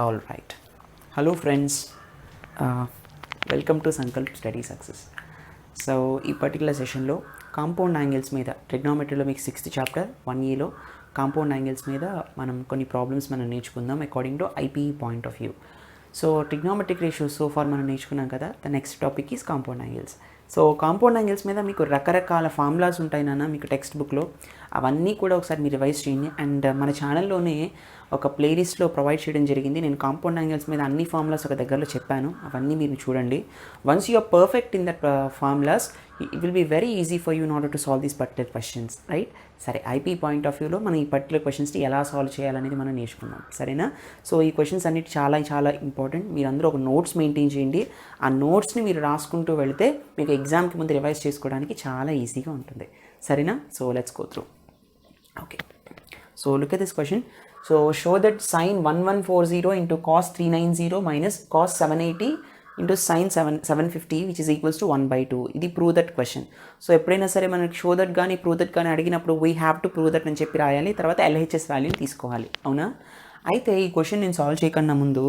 All right. Hello friends. Welcome to Sankalp Study Success. So ఈ particular సెషన్లో compound angles మీద ట్రిగ్నోమెట్రీలో మీకు 6th chapter 1Eలో compound angles మీద మనం కొన్ని ప్రాబ్లమ్స్ మనం నేర్చుకుందాం according to IPE point of view. So trigonometric ratios so far మనం నేర్చుకున్నాం కదా. The next topic is compound angles. So compound angles మీద మీకు రకరకాల ఫార్ములాస్ ఉంటాయి నాన్న మీకు టెక్స్ట్ బుక్లో. అవన్నీ కూడా ఒకసారి మీరు రివైజ్ చేయండి. అండ్ మన ఛానల్లోనే ఒక ప్లేలిస్ట్లో ప్రొవైడ్ చేయడం జరిగింది. నేను కాంపౌండ్ యాంగిల్స్ మీద అన్ని ఫార్ములాస్ ఒక దగ్గరలో చెప్పాను. అవన్నీ మీరు చూడండి. Once you are perfect in that formulas it will be very easy for you in order to solve these particular questions, right? సరే, ఐపీ పాయింట్ ఆఫ్ వ్యూలో మనం ఈ పర్టికులర్ క్వశ్చన్స్ని ఎలా సాల్వ్ చేయాలనేది మనం నేర్చుకుందాం, సరేనా? సో ఈ క్వశ్చన్స్ అన్నిటి చాలా చాలా ఇంపార్టెంట్. మీరు అందరూ ఒక నోట్స్ మెయింటైన్ చేయండి. ఆ నోట్స్ని మీరు రాసుకుంటూ వెళితే మీకు ఎగ్జామ్కి ముందు రివైజ్ చేసుకోవడానికి చాలా ఈజీగా ఉంటుంది, సరేనా? So let's go through. Okay, so look at this question. So show that sin 1140 into cos 390 minus cos 780 into sin 750 which is equals to 1/2. ఇది prove that question. సో ఎప్పుడైనా సరే మనకి show that కానీ prove that కానీ అడిగినప్పుడు we have to prove that అని చెప్పి రాయాలి. తర్వాత LHS వాల్యూని తీసుకోవాలి, అవునా? అయితే ఈ క్వశ్చన్ నేను సాల్వ్ చేయకన్నా ముందు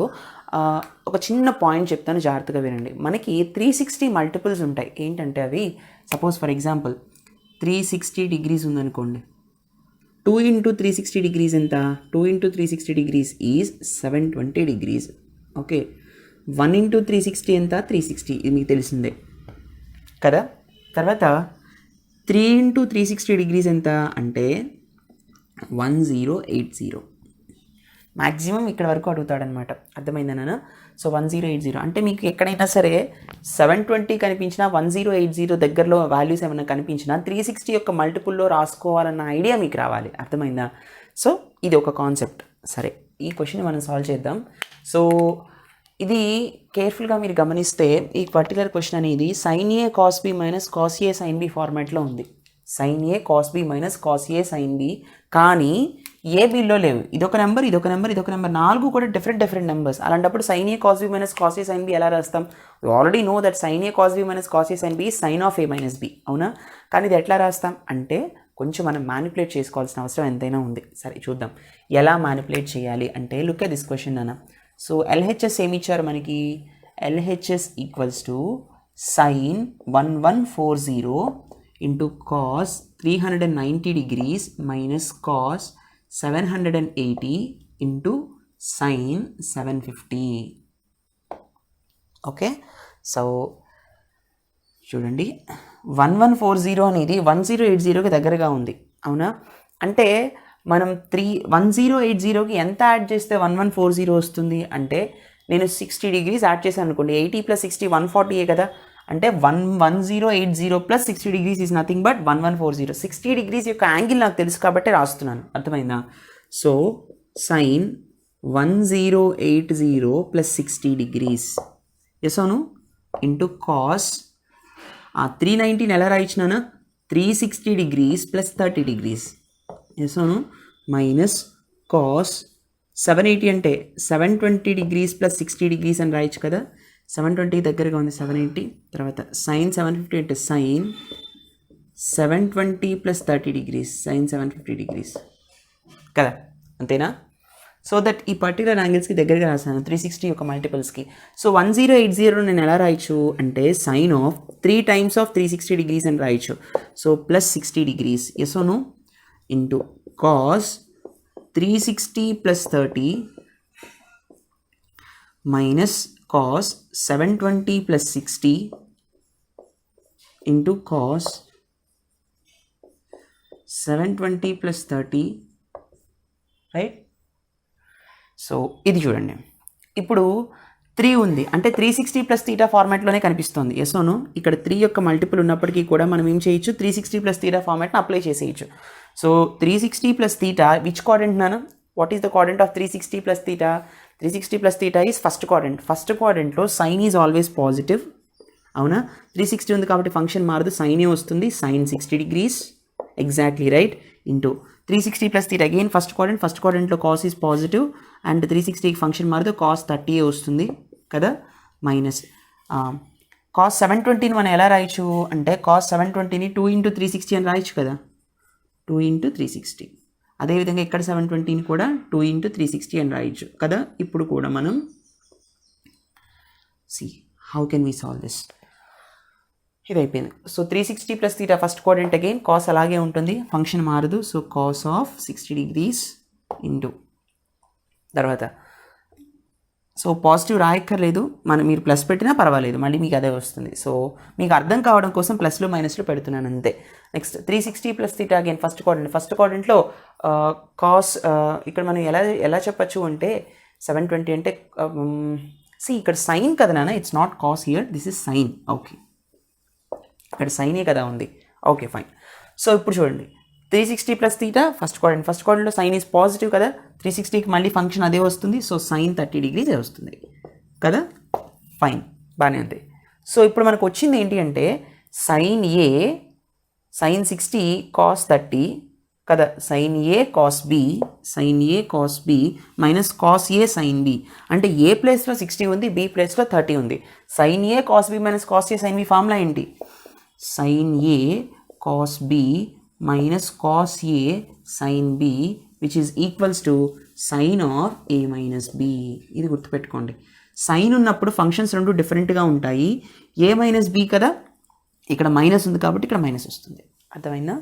ఒక చిన్న పాయింట్ చెప్తాను, జాగ్రత్తగా వినండి. మనకి 360 మల్టిపుల్స్ ఉంటాయి. ఏంటంటే అవి సపోజ్ ఫర్ ఎగ్జాంపుల్ 360 డిగ్రీస్ ఉందనుకోండి. 2 into 360 degrees ఎంత? 2 into 360 degrees is 720 degrees. Okay, 1 into 360 ఎంత? 360. ఇది మీకు తెలిసిందే కదా. తర్వాత 3 into 360 degrees ఎంత అంటే 1080. మ్యాక్సిమం ఇక్కడ వరకు అడుగుతాడనమాట, అర్థమైందా నాన్న? సో 1080 అంటే మీకు ఎక్కడైనా సరే 720 కనిపించినా 1080 దగ్గరలో వాల్యూస్ ఏమైనా కనిపించినా 360 యొక్క మల్టిపుల్లో రాసుకోవాలన్న ఐడియా మీకు రావాలి, అర్థమైందా? సో ఇది ఒక కాన్సెప్ట్. సరే, ఈ క్వశ్చన్ మనం సాల్వ్ చేద్దాం. సో ఇది కేర్ఫుల్గా మీరు గమనిస్తే ఈ పర్టికులర్ క్వశ్చన్ అనేది sin A cos B minus cos A sin B ఫార్మాట్లో ఉంది. sin A cos B minus cos A sin B, కానీ ఏబీలో లేవు. ఇదొక నెంబర్, ఇదొక నెంబర్, ఇదొక నెంబర్, 4 కూడా డిఫరెంట్ నెంబర్స్. అలాంటప్పుడు sin A cos B minus cos A sin B ఎలా రాస్తాం? You already know that sin A cos B minus cos A sin B sin of A minus B, అవునా? కానీ ఇది ఎట్లా రాస్తాం అంటే కొంచెం మనం మ్యానిపులేట్ చేసుకోవాల్సిన అవసరం ఎంతైనా ఉంది. సరే చూద్దాం ఎలా మ్యానిపులేట్ చేయాలి అంటే లుక్ ఎట్ దిస్ క్వశ్చన్ అన్న. సో ఎల్హెచ్ఎస్ ఏమి ఇచ్చారు మనకి? LHS equals to sin 1140 into cos 390 degrees minus cos 780 into sin 750. Okay, so చూడండి 1140 అనేది 1080కి దగ్గరగా ఉంది, అవునా? అంటే మనం 1080కి ఎంత యాడ్ చేస్తే 1140 వస్తుంది అంటే నేను 60 డిగ్రీస్ యాడ్ చేశాను అనుకోండి. 80 + 60 140 కదా. అంటే 1080 + 60 degrees is nothing but 1140. 60 degrees యొక్క యాంగిల్ నాకు తెలుసు కాబట్టి రాస్తున్నాను, అర్థమైందా? సో sin 1080 + 60 degrees ఎస్ అవును ఇంటూ కాస్ 390 ఎలా రాయించినానా 360 degrees + 30 degrees ఎస్ అవును మైనస్ కాస్ 780 అంటే 720 degrees + 60 degrees అని రాయొచ్చు కదా. 720 దగ్గరగా ఉంది 780. తర్వాత sin 750 అంటే sin 720 + 30 degrees sin 750 degrees కదా, అంతేనా? సో దట్ ఈ పర్టికులర్ యాంగిల్స్కి దగ్గరగా రాసాను 360 యొక్క మల్టిపుల్స్కి. సో 1080 నేను ఎలా రాయొచ్చు అంటే sin of 3 times of 360 degrees అని రాయొచ్చు. So plus 60 degrees yes or no into cos 360 + 30 minus cos 720 + 60 into cos 720 + 30, right? So ఇది చూడండి, ఇప్పుడు 3 ఉంది అంటే 360 + θ ఫార్మాట్లోనే కనిపిస్తుంది, ఎస్ ఓను. ఇక్కడ 3 యొక్క మల్టిపుల్ ఉన్నప్పటికీ కూడా మనం ఏం చేయొచ్చు 360 + θ ఫార్మాట్ని అప్లై చేసేయచ్చు. సో 360 + θ విచ్ క్వాడ్రంట్ నాన్న? What is the quadrant of 360 + θ? 360 + θ is first quadrant. First క్వాడ్రంట్లో సైన్ ఈజ్ ఆల్వేస్ పాజిటివ్, అవునా? 360 ఉంది కాబట్టి ఫంక్షన్ మారదు, సైనే వస్తుంది. sin 60 degrees exactly right into 360 + θ again first quadrant. First క్వాడ్రంట్లో కాస్ ఈజ్ పాజిటివ్ అండ్ 360కి ఫంక్షన్ మారదు, cos 30 వస్తుంది కదా. మైనస్ cos 720ని మనం ఎలా రాయొచ్చు అంటే cos 720ని 2 into 360 అని రాయొచ్చు కదా. 2 into 360 అదేవిధంగా ఇక్కడ 720ని కూడా 2 × 360 అని రాయొచ్చు కదా. ఇప్పుడు కూడా మనం how can we solve this. ఇది అయిపోయింది. So 360 + θ first quadrant again cos అలాగే ఉంటుంది, ఫంక్షన్ మారదు. So cos of 60 degrees into తర్వాత సో పాజిటివ్ రాయక్కర్లేదు, మీరు ప్లస్ పెట్టినా పర్వాలేదు, మళ్ళీ మీకు అదే వస్తుంది. సో మీకు అర్థం కావడం కోసం ప్లస్లు మైనస్లు పెడుతున్నాను అంతే. నెక్స్ట్ 360 + θ అగైన్ ఫస్ట్ క్వాడ్రంట్లో కాస్ ఇక్కడ మనం ఎలా చెప్పచ్చు అంటే 720 అంటే ఇక్కడ సైన్ కదా నాన్న, it's not cos here, this is sine. Okay, ఇక్కడ సైనే కదా ఉంది. Okay fine. సో ఇప్పుడు చూడండి 360 + θ ఫస్ట్ క్వాడ్రంట్లో సైన్ ఈజ్ పాజిటివ్ కదా, 360కి మళ్ళీ ఫంక్షన్ అదే వస్తుంది. సో సైన్ 30 degrees వస్తుంది కదా. ఫైన్, బాగానే ఉంది. సో ఇప్పుడు మనకు వచ్చింది ఏంటి అంటే సైన్ 60 cos 30 కదా, sine cos b minus cos sine b. అంటే ఏ ప్లేస్లో 60 ఉంది, బి ప్లేస్లో 30 ఉంది. Sine cos b minus cos sine b formula ఏంటి? Sine cos b minus cos sine b which is equals to sine of a minus b. ఇది గుర్తుపెట్టుకోండి. Sign ఉన్నప్పుడు functions రెండు డిఫరెంట్గా ఉంటాయి. a మైనస్ b కదా, ఇక్కడ మైనస్ ఉంది కాబట్టి ఇక్కడ మైనస్ వస్తుంది. అర్థమైందా?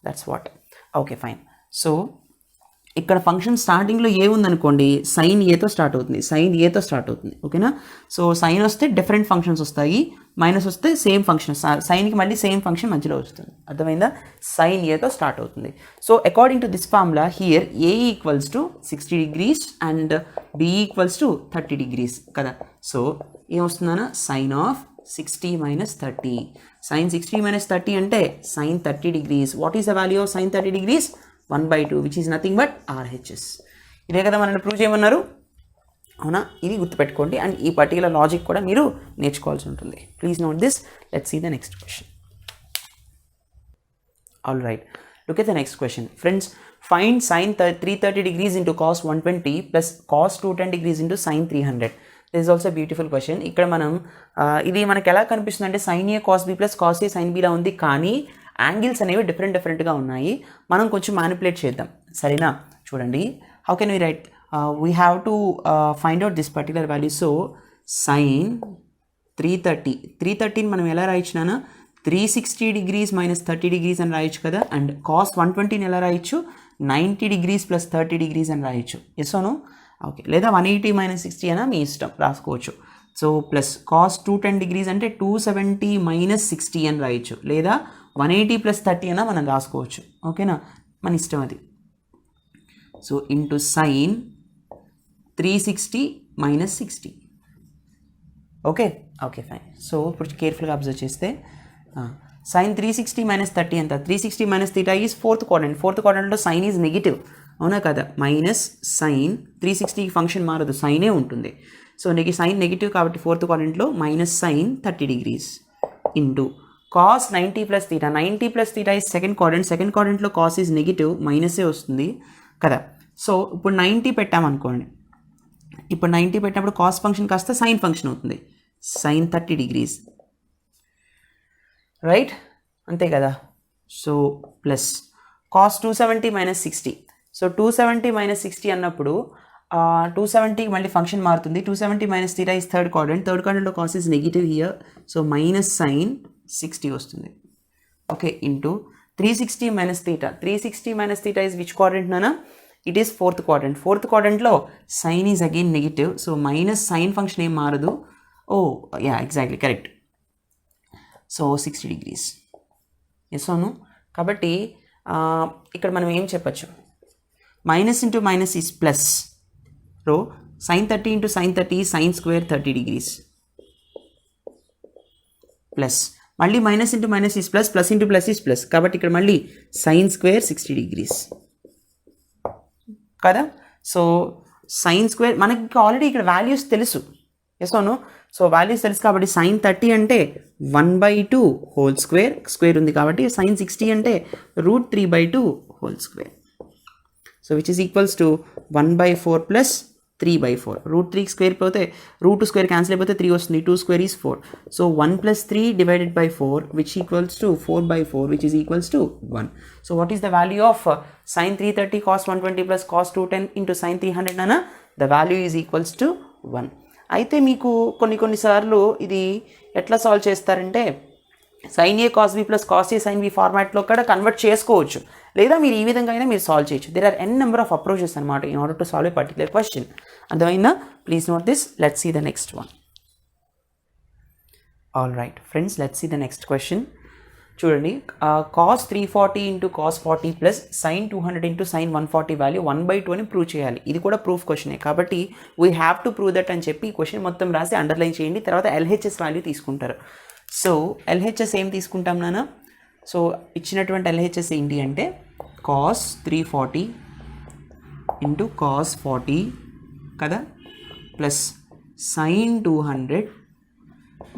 That's what. Okay fine. So ఇక్కడ ఫంక్షన్ స్టార్టింగ్లో ఏ ఉందనుకోండి, సైన్ ఏతో స్టార్ట్ అవుతుంది. ఓకేనా? సో సైన్ వస్తే డిఫరెంట్ ఫంక్షన్స్ వస్తాయి, మైనస్ వస్తే సేమ్ ఫంక్షన్, సైన్కి మళ్ళీ సేమ్ ఫంక్షన్ మధ్యలో వస్తుంది. అర్థమైందా? సైన్ ఏతో స్టార్ట్ అవుతుంది. So according to this formula here a equals to 60 degrees and b equals to 30 degrees కదా. సో ఏమొస్తుందన్నా sine of 60 minus 30. Sine 60 minus 30 అంటే sine 30 degrees. What is the value of sine 30 degrees? 1/2 which is nothing but RHS. ఇదే కదా మనల్ని prove చేయమన్నారు, అవునా? ఇది గుర్తుపెట్టుకోండి. అండ్ ఈ పర్టికులర్ లాజిక్ కూడా మీరు నేర్చుకోవాల్సి ఉంటుంది. Please note this. Let's see the next question. All right, look at the next question. Friends, find sine 330 degrees into cos 120 plus cos 210 degrees into sine 300. This is also beautiful question. ఇక్కడ మనం ఇది మనకు ఎలా కనిపిస్తుంది అంటే sine cos b plus cos sine bలా ఉంది, కానీ యాంగిల్స్ అనేవి డిఫరెంట్గా ఉన్నాయి. మనం కొంచెం మ్యానిపులేట్ చేద్దాం, సరేనా? చూడండి, how can we write? We have to find out this particular value. So sine 330 మనం ఎలా రాయొచ్చునా? 360 degrees మైనస్ 30 degrees అని రాయొచ్చు కదా. అండ్ కాస్ 120ని ఎలా రాయొచ్చు? 90 degrees ప్లస్ 30 degrees అని రాయొచ్చు. Yes or no? ఓకే, లేదా 180 మైనస్ 60 అయినా మీ ఇష్టం, రాసుకోవచ్చు. సో ప్లస్ కాస్ 210 degrees అంటే 270 మైనస్ 60 అని రాయొచ్చు, లేదా 180 ప్లస్ 30 అయినా మనం రాసుకోవచ్చు. ఓకేనా? మన ఇష్టం అది. So into sine 360 minus 60. Okay fine. So ఇప్పుడు కేర్ఫుల్గా అబ్జర్వ్ చేస్తే సైన్ 360 మైనస్ 30 ఎంత? 360 మైనస్ θ ఈజ్ ఫోర్త్ క్వాడ్రంట్లో సైన్ ఈజ్ నెగిటివ్, అవునా కదా? మైనస్ సైన్ 360కి ఫంక్షన్ మారదు, సైనే ఉంటుంది. సో సైన్ నెగిటివ్ కాబట్టి ఫోర్త్ క్వాడ్రంట్లో minus sine 30 degrees into cos 90 plus θ. 90 plus θ is second క్వాడ్రంట్లో కాస్ ఈజ్ నెగిటివ్, మైనసే వస్తుంది కదా. సో ఇప్పుడు 90 పెట్టామనుకోండి, ఇప్పుడు 90 పెట్టినప్పుడు కాస్ ఫంక్షన్ కాస్త సైన్ ఫంక్షన్ అవుతుంది, సైన్ 30 degrees, రైట్? అంతే కదా. So plus cos 270 minus 60. So 270 minus 60 అన్నప్పుడు 270కి మళ్ళీ ఫంక్షన్ మారుతుంది. 270 మైనస్ θ ఈజ్ థర్డ్ క్వాడ్రంట్లో cos is negative here, so minus sine 60 వస్తుంది. Okay, into 360 minus θ. 360 minus θ is which quadrant నానా? ఇట్ ఈస్ ఫోర్త్ క్వాడ్రంట్లో sine is again negative, so minus sine function ఏం మారదు. Oh yeah, exactly correct. So 60 degrees. Yes అవును. కాబట్టి ఇక్కడ మనం ఏం చెప్పచ్చు? Minus into minus is plus. So sine 30 into sine 30 sine square 30 degrees plus మళ్ళీ minus into minus is plus, plus into plus is plus, కాబట్టి ఇక్కడ మళ్ళీ సైన్ స్క్వేర్ 60 degrees కదా. సో సైన్ స్క్వేర్ మనకి ఆల్రెడీ ఇక్కడ వాల్యూస్ తెలుసు, yes అవును. So values తెలుసు కాబట్టి సైన్ 30 అంటే 1/2 హోల్ స్క్వేర్ ఉంది కాబట్టి సైన్ 60 అంటే √3/2 whole square. So which is equals to 1/4 plus 3/4. Root 3 square పోతే రూట్ స్క్వేర్ క్యాన్సిల్ అయిపోతే 3 వస్తుంది. 2 square is 4. So 1 + 3 divided by 4 which equals to 4/4 which is equals to 1. So what is the value of sin 330 cos 120 plus cos 210 into sin 300 అన్న the value is equals to 1. అయితే మీకు కొన్నిసార్లు ఇది ఎట్లా solve చేస్తారంటే sin a cos b plus cos a sin b ఫార్మాట్లో కూడా convert చేసుకోవచ్చు, లేదా మీరు ఈ విధంగా అయినా మీరు సాల్వ్ చేయొచ్చు. There are n number of approaches అనమాట in order to solve a particular question. అర్థమైందా? Please note this. Let's see the next one. All right friends, let's see the next question. చూడండి, cos 340 into cos 40 plus sin 200 into sin 140 value 1/2 అని prove చేయాలి. ఇది కూడా proof క్వశ్చనే కాబట్టి we have to prove that అని చెప్పి ఈ క్వశ్చన్ మొత్తం రాసి అండర్లైన్ చేయండి. తర్వాత LHS వాల్యూ తీసుకుంటారు. సో LHS ఏం తీసుకుంటాం నాన్న? సో ఇచ్చినటువంటి LHS ఏంటి అంటే cos 340 ఇంటూ cos 40 కదా, ప్లస్ sin 200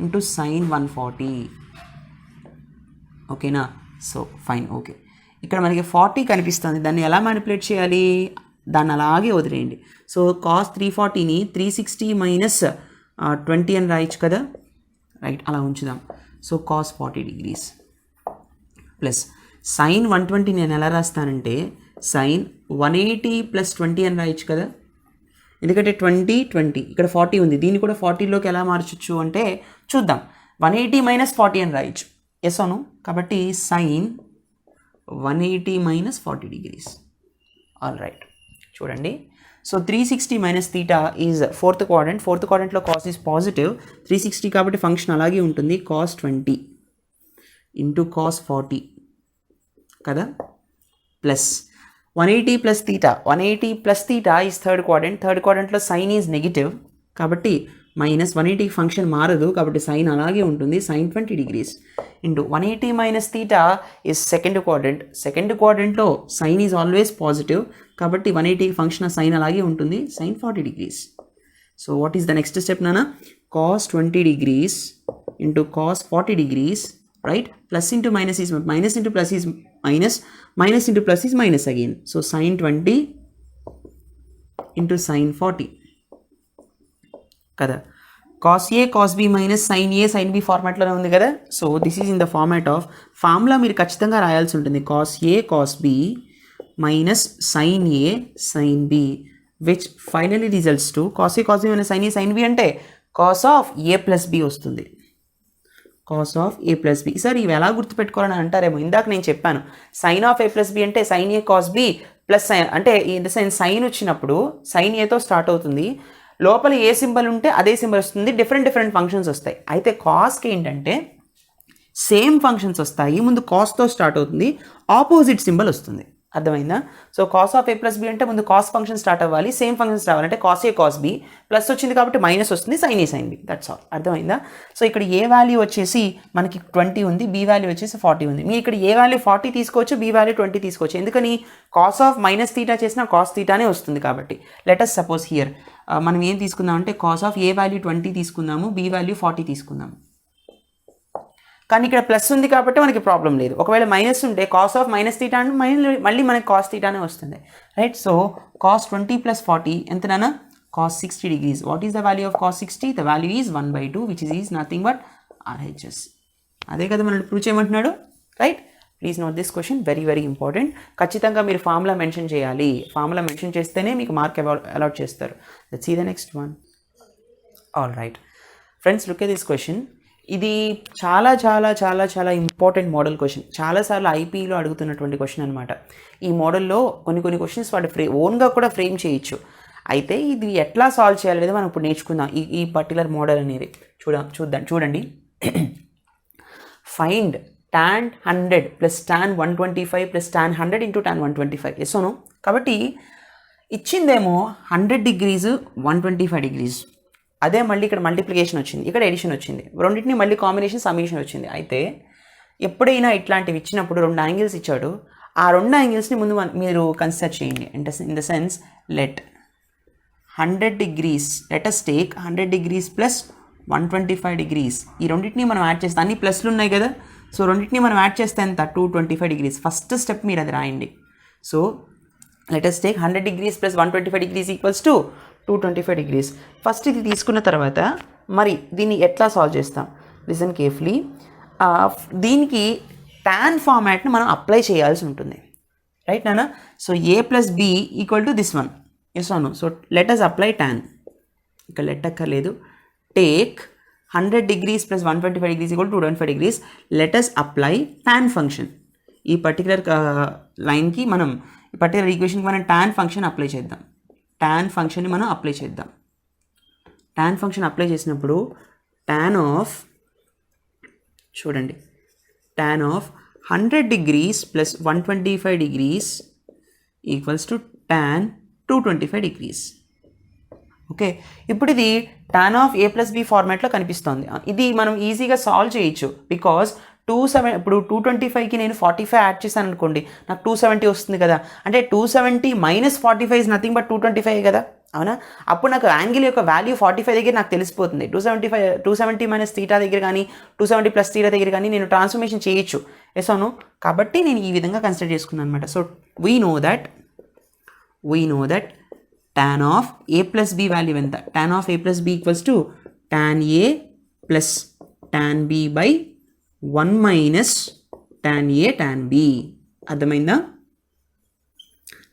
ఇంటూ sin 140. ఓకేనా? So fine, okay. ఇక్కడ మనకి 40 కనిపిస్తుంది, దాన్ని ఎలా మ్యానిపులేట్ చేయాలి? దాన్ని అలాగే వదిలేయండి. సో cos 340ని 360 మైనస్ 20 అని రాయొచ్చు కదా, రైట్? అలా ఉంచుదాం. So cos 40 degrees plus sin 120 నేను ఎలా రాస్తానంటే sin 180 ప్లస్ 20 అని రాయొచ్చు కదా, ఎందుకంటే 20 ఇక్కడ 40 ఉంది. దీన్ని కూడా 40లోకి ఎలా మార్చొచ్చు అంటే చూద్దాం. 180 మైనస్ 40 అని రాయొచ్చు. ఎస్ అవును, కాబట్టి sin 180 మైనస్ 40 degrees. ఆల్ రైట్, చూడండి. So 360 minus theta is fourth quadrant. Fourth క్వాడ్రంట్లో కాస్ ఈజ్ పాజిటివ్. 360 కాబట్టి ఫంక్షన్ అలాగే ఉంటుంది. cos 20 ఇంటూ cos 40 కదా, plus 180 plus theta. 180 plus theta is third quadrant. Third క్వాడ్రంట్లో సైన్ ఈజ్ నెగిటివ్ కాబట్టి మైనస్ 180 ఫంక్షన్ మారదు కాబట్టి సైన్ అలాగే ఉంటుంది. sin 20 degrees into 180 minus theta is second quadrant. Second క్వాడ్రంట్లో సైన్ ఈజ్ ఆల్వేస్ పాజిటివ్ కాబట్టి 180 function sine అలాగే ఉంటుంది. sin 40 degrees. So what is the next step నాన్న? cos 20 degrees into cos 40 degrees, right? Plus into minus is minus into plus is minus, minus into plus is minus again. So sin 20 into sin 40 కదా. cos a cos b minus sin a sin b ఫార్మాట్లోనే ఉంది కదా. So this is in the format of formula మీరు ఖచ్చితంగా రాయాల్సి ఉంటుంది. cos a cos b minus sin a sin b which finally results to cos a cos b minus sin a sin b అంటే cos of a plus b వస్తుంది. cos of a plus b. Sir ఇవి ఎలా గుర్తుపెట్టుకోవాలని అంటారేమో, ఇందాక నేను చెప్పాను sin of a plus b అంటే sin a cos b plus sin, అంటే ఇన్ ద సెన్స్ సైన్ వచ్చినప్పుడు sin aతో స్టార్ట్ అవుతుంది, లోపల ఏ సింబల్ ఉంటే అదే సింబల్ వస్తుంది, డిఫరెంట్ ఫంక్షన్స్ వస్తాయి. అయితే కాస్కి ఏంటంటే సేమ్ ఫంక్షన్స్ వస్తాయి, ముందు కాస్తో స్టార్ట్ అవుతుంది, ఆపోజిట్ సింబల్ వస్తుంది. అర్థమైందా? So cos of a plus b అంటే ముందు కాస్ ఫంక్షన్ స్టార్ట్ అవ్వాలి, సేమ్ ఫంక్షన్స్ రావాలంటే cos a cos b, plus వచ్చింది కాబట్టి మైనస్ వస్తుంది, sin a sin b. That's all. అర్థమైందా? సో ఇక్కడ ఏ వాల్యూ వచ్చేసి మనకి 20 ఉంది, బి వాల్యూ వచ్చేసి 40 ఉంది. మీరు ఇక్కడ ఏ వాల్యూ 40 తీసుకోవచ్చు, బి వాల్యూ 20 తీసుకోవచ్చు. ఎందుకని? cos ఆఫ్ మైనస్ తీటా చేసినా cos తీటానే వస్తుంది కాబట్టి. లెట్ అస్ సపోజ్ హియర్ మనం ఏం తీసుకుందాం అంటే cos ఆఫ్ ఏ వాల్యూ 20 తీసుకుందాము, బి వాల్యూ 40 తీసుకుందాము. కానీ ఇక్కడ ప్లస్ ఉంది కాబట్టి మనకి ప్రాబ్లం లేదు. ఒకవేళ మైనస్ ఉంటే cos ఆఫ్ మైనస్ తీటా అంటే మళ్ళీ మనకి cos తీటానే వస్తుంది, రైట్? సో cos 20 ప్లస్ 40 ఎంతనా? cos 60 degrees. What is the value of cos 60? The value is 1/2 which is nothing but RHS. అదే కదా మనం ప్రూవ్ చేయమంటున్నాడు, right? Please note this question, very important. ఖచ్చితంగా మీరు ఫార్ములా మెన్షన్ చేయాలి. ఫార్ములా మెన్షన్ చేస్తేనే మీకు మార్క్ అలాట్ చేస్తారు. Let's see the next one. All right friends, look at this question. ఇది చాలా ఇంపార్టెంట్ మోడల్ క్వశ్చన్. చాలాసార్లు ఐపీలో అడుగుతున్నటువంటి క్వశ్చన్ అనమాట. ఈ మోడల్లో కొన్ని క్వశ్చన్స్ వాడు ఓన్గా కూడా ఫ్రేమ్ చేయొచ్చు. అయితే ఇది ఎట్లా సాల్వ్ చేయాలనేది మనం ఇప్పుడు నేర్చుకుందాం. ఈ పర్టికులర్ మోడల్ అనేది చూడండి. Find tan 100 plus tan 125 plus tan 100 into tan 125. Yes or no? కాబట్టి ఇచ్చిందేమో 100 degrees 125 degrees. అదే మళ్ళీ ఇక్కడ మల్టిప్లికేషన్ వచ్చింది, ఇక్కడ ఎడిషన్ వచ్చింది, రెండింటిని మళ్ళీ కాంబినేషన్ సమ్మేషన్ వచ్చింది. అయితే ఎప్పుడైనా ఇట్లాంటివి ఇచ్చినప్పుడు 2 యాంగిల్స్ ఇచ్చాడు, ఆ 2 యాంగిల్స్ని ముందు మీరు కన్సిడర్ చేయండి. అంటే in the sense let 100 degrees, let us take 100 degrees plus 125 degrees. ఈ రెండింటిని మనం యాడ్ చేస్తే అన్ని ప్లస్లు ఉన్నాయి కదా, సో రెండింటిని మనం యాడ్ చేస్తే ఎంత? 225 degrees. ఫస్ట్ స్టెప్ మీరు అది రాయండి. So let us take 100 degrees plus 125 degrees equals to 225 degrees. First ఇది తీసుకున్న తర్వాత మరి దీన్ని ఎట్లా సాల్వ్ చేస్తాం? Listen carefully. దీనికి tan ఫార్మాట్ని మనం అప్లై చేయాల్సి ఉంటుంది, రైట్ నాన్న? సో a plus b equal to this one, yes అవును. So let us apply tan. ఇక్కడ లెట్ అక్కర్లేదు. Take 100 degrees plus 125 degrees equal to 225 degrees. Let us apply tan function. ఈ పర్టికులర్ లైన్కి మనం, ఈ పర్టికులర్ ఈక్వేషన్కి మనం tan ఫంక్షన్ అప్లై చేద్దాం. tan ఫంక్షన్ని మనం అప్లై చేద్దాం. tan ఫంక్షన్ అప్లై చేసినప్పుడు tan ఆఫ్, చూడండి, tan of 100 degrees plus 125 degrees equals to tan 225 degrees. Okay, ఇప్పుడు ఇది tan of a plus b ఫార్మాట్లో కనిపిస్తుంది. ఇది మనం ఈజీగా సాల్వ్ చేయొచ్చు. బికాజ్ 27, ఇప్పుడు 225కి నేను 45 యాడ్ చేశాను అనుకోండి, నాకు 270 వస్తుంది కదా. అంటే 270 మైనస్ 45 ఇస్ నథింగ్ బట్ 225 కదా, అవునా? అప్పుడు నాకు యాంగిల్ యొక్క వాల్యూ 45 దగ్గర నాకు తెలిసిపోతుంది. 270 మైనస్ తీటా దగ్గర కానీ 270 ప్లస్ తీటా దగ్గర కానీ నేను ట్రాన్స్ఫర్మేషన్ చేయొచ్చు, ఎస్ అవును. కాబట్టి నేను ఈ విధంగా కన్సిడర్ చేసుకున్నాను అనమాట. So we know that tan of a plus b value ఎంత? tan of a plus b equals to tan a plus tan b by 1 minus tan a tan b. అర్థమైందా?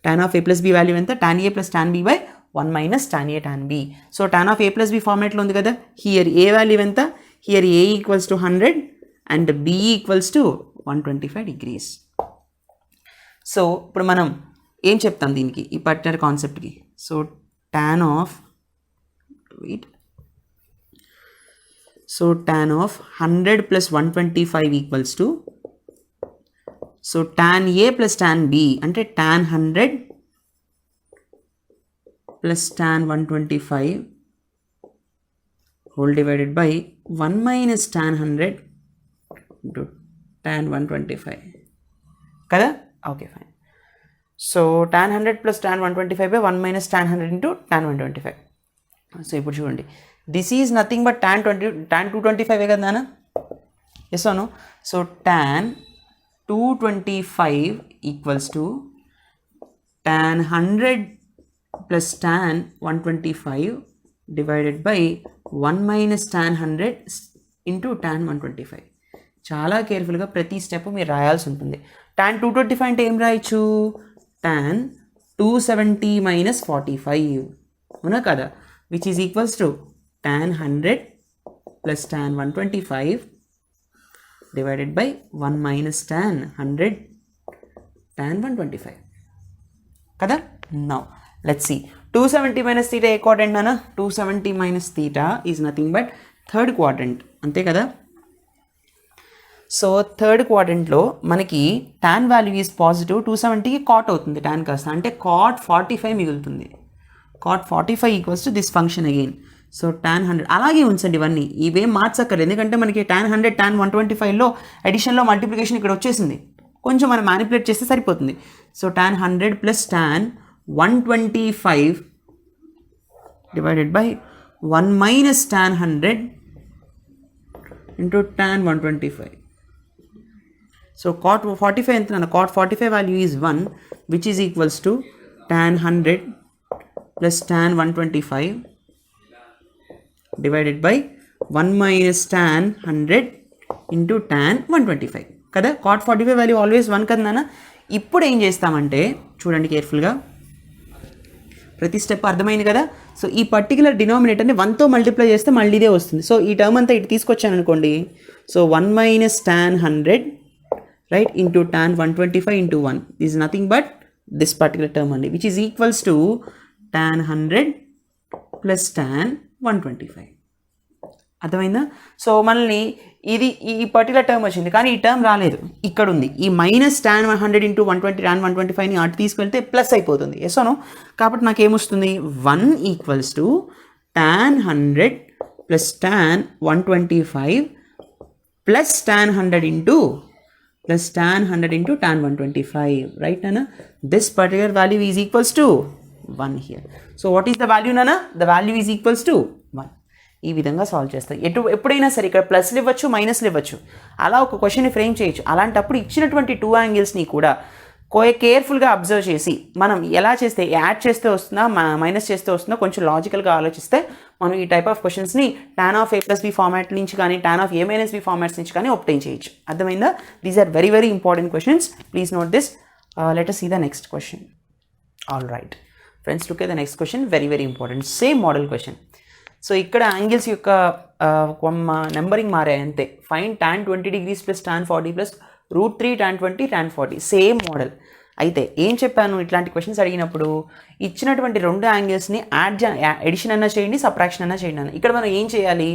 tan of a plus b value ఎంత? tan a plus tan b by 1 minus tan a tan b. So tan of a plus b ఫార్మాట్లో ఉంది కదా. Here a value ఎంత? Here a equals to 100 and b equals to 125 degrees. So ఇప్పుడు మనం ఏం చెప్తాం దీనికి, ఈ పర్టికులర్ కాన్సెప్ట్కి? So tan of 100 plus 125 equals to, so tan a plus tan b అంటే tan 100 plus tan 125 whole divided by 1 minus tan 100 into tan 125 కదా. Okay fine. So tan 100 plus tan 125 by 1 minus tan 100 into tan 125. So ఇప్పుడు చూడండి, this is nothing but tan 225 కదా నాన్న, yes అవును. So tan 225 equals to tan 100 plus tan 125 divided by 1 minus tan 100 into tan 125. చాలా కేర్ఫుల్గా ప్రతి step మీరు రాయాల్సి ఉంటుంది. tan 225 అంటే ఏం రాయొచ్చు? tan 270 మైనస్ 45, అవునా కదా, which is equals to tan 100 plus tan 125 divided by 1 minus tan 100 tan 125 కదా. Now let's see, 270 minus theta ఏ క్వాడ్రంట్ అన్న? 270 minus theta is nothing but third quadrant, అంతే కదా. సో థర్డ్ క్వాడ్రంట్లో మనకి tan వాల్యూ ఈజ్ పాజిటివ్, 270కి cot అవుతుంది tan కాస్త, అంటే cot 45 మిగులుతుంది. cot 45 equals to this function again. So tan 100 అలాగే ఉంచండి, ఇవన్నీ ఇవేం మార్చక్కర్లేదు, ఎందుకంటే మనకి tan 100 tan 125లో అడిషన్లో మల్టిప్లికేషన్ ఇక్కడ వచ్చేసింది, కొంచెం మనం మ్యానిపులేట్ చేస్తే సరిపోతుంది. So tan 100 plus tan 125 divided by 1 minus tan 100 into tan 125. So cot 45 ఎంత నాన్న? cot 45 value is 1 which is equals to tan 100 plus tan 125 divided by 1 minus tan 100 into tan 125 కదా. cot 45 value always 1 కదా నాన్న. ఇప్పుడు ఏం చేస్తామంటే చూడండి కేర్ఫుల్గా, ప్రతి స్టెప్ అర్థమైంది కదా. సో ఈ పర్టికులర్ డినామినేటర్ని 1తో మల్టిప్లై చేస్తే మళ్ళీ ఇదే వస్తుంది. సో ఈ టర్మ్ అంతా ఇటు తీసుకొచ్చాను అనుకోండి. So 1 minus tan 100 right into tan 125 into 1 is nothing but this particular term అండి, which is equals to tan 100 plus tan 125. అర్థమైందా? సో మనల్ని ఇది ఈ పర్టికులర్ టర్మ్ వచ్చింది, కానీ ఈ టర్మ్ రాలేదు, ఇక్కడ ఉంది. ఈ మైనస్ tan 100 ఇంటూ 120 tan 125ని అటు తీసుకెళ్తే ప్లస్ అయిపోతుంది, ఎస్ అవును. కాబట్టి నాకు ఏమొస్తుంది? 1 equals to tan 100 plus tan 125 plus tan 100 into plus tan 100 into tan 125, right నాన్న. This particular value is equals to 1 here. So what is the value నాన్న? The value is equals to 1. ఈ విధంగా solve చేస్తాయి. ఎప్పుడైనా సరే ఇక్కడ ప్లస్లు ఇవ్వచ్చు, మైనస్లు ఇవ్వచ్చు, అలా ఒక క్వశ్చన్ని ఫ్రేమ్ చేయొచ్చు. అలాంటప్పుడు ఇచ్చినటువంటి 2 యాంగిల్స్ని కూడా కేర్ఫుల్గా అబ్జర్వ్ చేసి మనం ఎలా చేస్తే యాడ్ చేస్తే వస్తుందా మైనస్ చేస్తే వస్తుందో కొంచెం లాజికల్గా ఆలోచిస్తే మనం ఈ టైప్ ఆఫ్ క్వశ్చన్స్ని tan of a plus b format నుంచి కానీ tan of a minus b formats నుంచి కానీ obtain చేయొచ్చు. అర్థమైందా? These are very very important questions. Please note this. Let us see the next question. All right. Friends, look at the next question. Very very important. Same model question. So ఇక్కడ angles యొక్క numbering మారాయి అంతే. Fine tan 20 degrees plus tan 40 plus √3 tan 20 tan 40 same model. అయితే ఏం చెప్పాను, ఇట్లాంటి questions అడిగినప్పుడు ఇచ్చినటువంటి రెండు యాంగిల్స్ని ఎడిషన్ అన్నా చేయండి, సబ్ట్రాక్షన్ అన్నా చేయండి అన్న. ఇక్కడ మనం ఏం చేయాలి,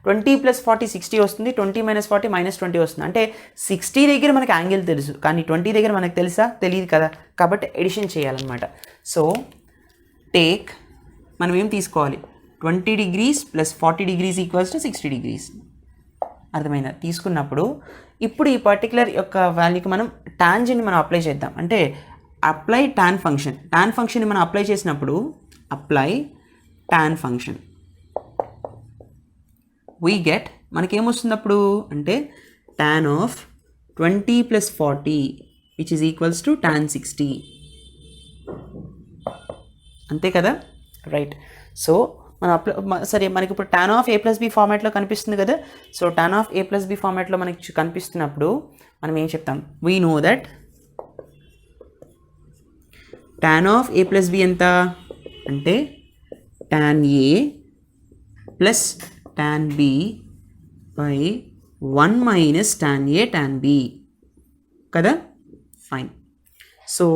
20 + 40 60 వస్తుంది, 20 - 40 -20 వస్తుంది. అంటే 60 దగ్గర మనకి యాంగిల్ తెలుసు, కానీ 20 దగ్గర మనకు తెలుసా, తెలియదు కదా. కాబట్టి ఎడిషన్ చేయాలన్నమాట. సో టేక్ మనం ఏం తీసుకోవాలి, 20 degrees plus 40 degrees equals to 60 degrees. అర్థమైందా? తీసుకున్నప్పుడు ఇప్పుడు ఈ పర్టికులర్ యొక్క వాల్యూకి మనం టాంజెంట్ని మనం అప్లై చేద్దాం. అంటే అప్లై టాన్ ఫంక్షన్. టాన్ ఫంక్షన్ని మనం అప్లై చేసినప్పుడు apply tan function we get మనకేమొస్తుంది అప్పుడు అంటే tan of 20 + 40 which is equals to tan 60. అంతే కదా, రైట్. సో సరే మనకి ఇప్పుడు tan of a plus b ఫార్మాట్లో కనిపిస్తుంది కదా. So tan of a plus b ఫార్మాట్లో మనకి కనిపిస్తున్నప్పుడు మనం ఏం చెప్తాం, we know that tan of a plus b ఎంత అంటే tan a plus tan b by 1 minus tan a tan b కదా. Fine. So